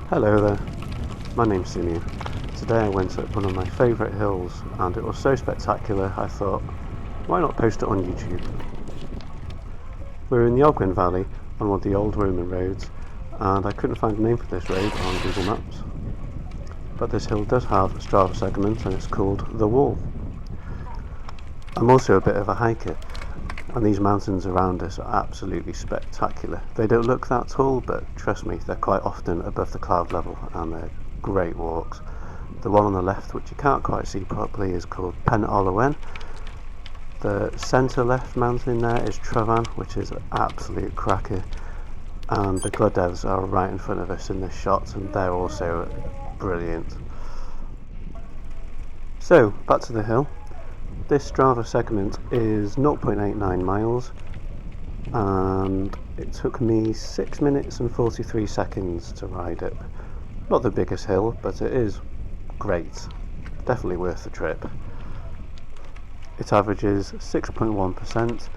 Hello there, my name's Simeon. Today I went up one of my favourite hills and it was so spectacular I thought, why not post it on YouTube? We're in the Ogwen Valley on one of the old Roman roads and I couldn't find a name for this road on Google Maps. But this hill does have a Strava segment and it's called The Wall. I'm also a bit of a hiker and these mountains around us are absolutely spectacular. They don't look that tall, but trust me, they're quite often above the cloud level and they're great walks. The one on the left, which you can't quite see properly, is called Ogwen. The centre left mountain there is Travan, which is an absolute cracker, and the Gludevs are right in front of us in this shot and they're also brilliant. So, back to the hill. This Strava segment is 0.89 miles and it took me 6 minutes and 43 seconds to ride it. Not the biggest hill, but it is great. Definitely worth the trip. It averages 6.1%,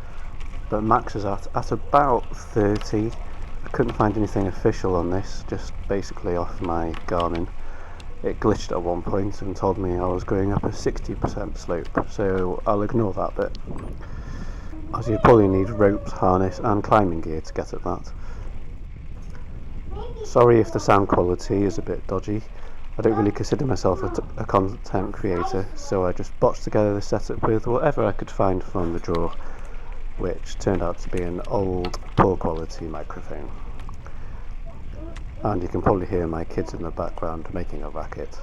but maxes out at about 30. I couldn't find anything official on this, just basically off my Garmin. It glitched at one point and told me I was going up a 60% slope, so I'll ignore that bit, as you'd probably need ropes, harness and climbing gear to get at that. Sorry if the sound quality is a bit dodgy. I don't really consider myself a content creator, so I just botched together the setup with whatever I could find from the drawer, which turned out to be an old, poor quality microphone. And you can probably hear my kids in the background making a racket.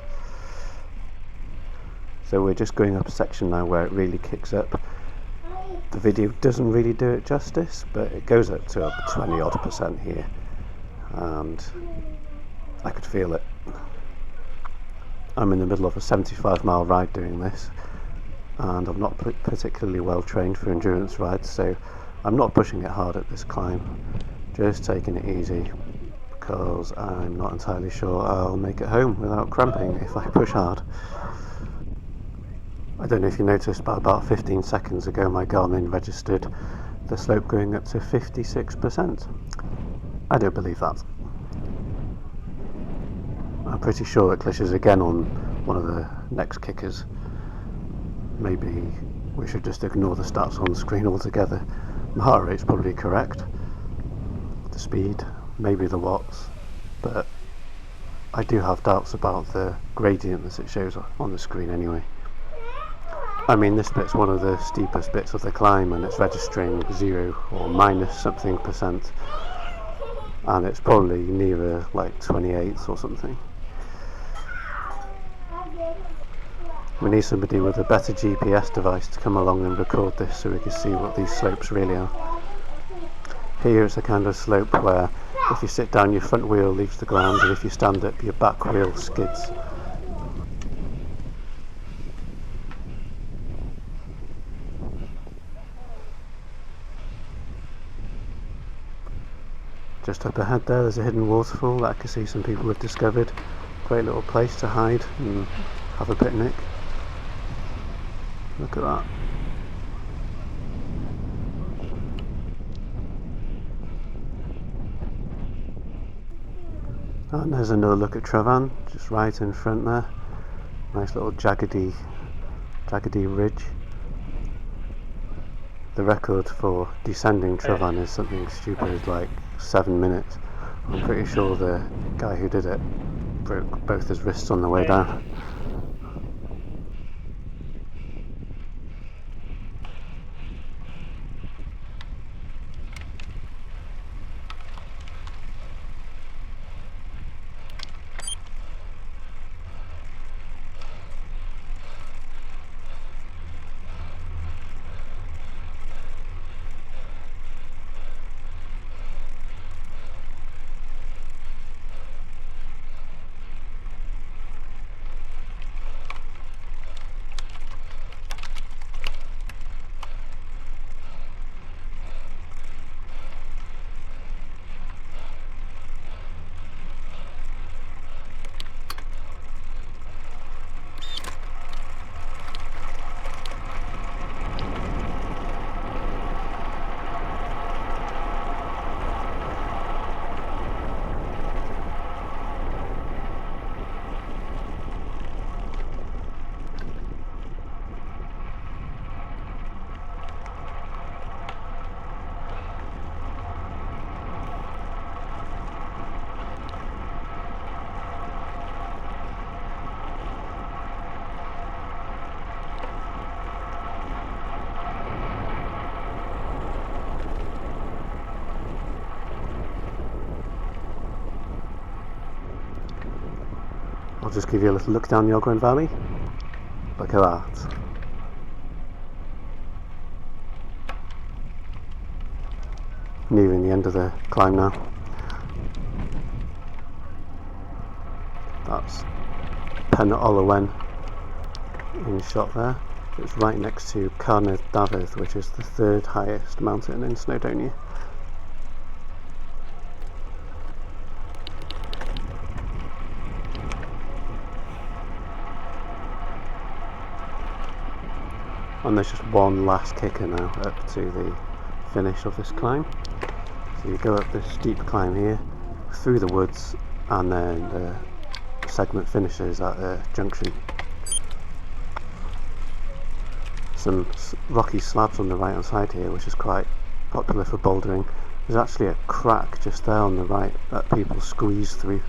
So we're just going up a section now where it really kicks up. The video doesn't really do it justice, but it goes up to 20 odd percent here, and I could feel it. I'm in the middle of a 75-mile ride doing this, and I'm not particularly well trained for endurance rides, so I'm not pushing it hard at this climb, just taking it easy, because I'm not entirely sure I'll make it home without cramping if I push hard. I don't know if you noticed, but about 15 seconds ago my Garmin registered the slope going up to 56%. I don't believe that. I'm pretty sure it glitches again on one of the next kickers. Maybe we should just ignore the stats on the screen altogether. My heart rate's probably correct. The speed, maybe the watts, but I do have doubts about the gradient as it shows on the screen anyway. I mean, this bit's one of the steepest bits of the climb and it's registering 0 or minus something percent, and it's probably nearer like 28 or something. We need somebody with a better GPS device to come along and record this so we can see what these slopes really are. Here it's a kind of slope where if you sit down your front wheel leaves the ground, and if you stand up your back wheel skids. Just up ahead there's a hidden waterfall that I can see some people have discovered. Great little place to hide and have a picnic. Look at that. And there's another look at Travan, just right in front there. Nice little jaggedy ridge. The record for descending Travan is something stupid like 7 minutes. I'm pretty sure the guy who did it broke both his wrists on the way down. I'll just give you a little look down the Ogwen Valley. Look at that. Nearing the end of the climb now. That's Ogwen in shot there. It's right next to Carnedd Dafydd, which is the third highest mountain in Snowdonia. And there's just one last kicker now up to the finish of this climb. So you go up this steep climb here, through the woods, and then the segment finishes at a junction. Some rocky slabs on the right hand side here, which is quite popular for bouldering. There's actually a crack just there on the right that people squeeze through.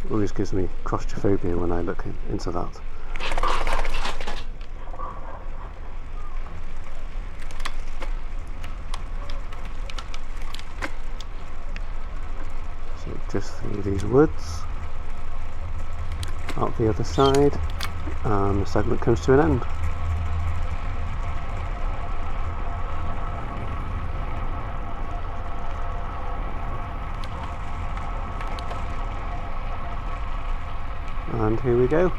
It always gives me claustrophobia when I look into that. So just through these woods, out the other side, and the segment comes to an end. And here we go.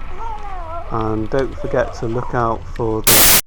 And don't forget to look out for the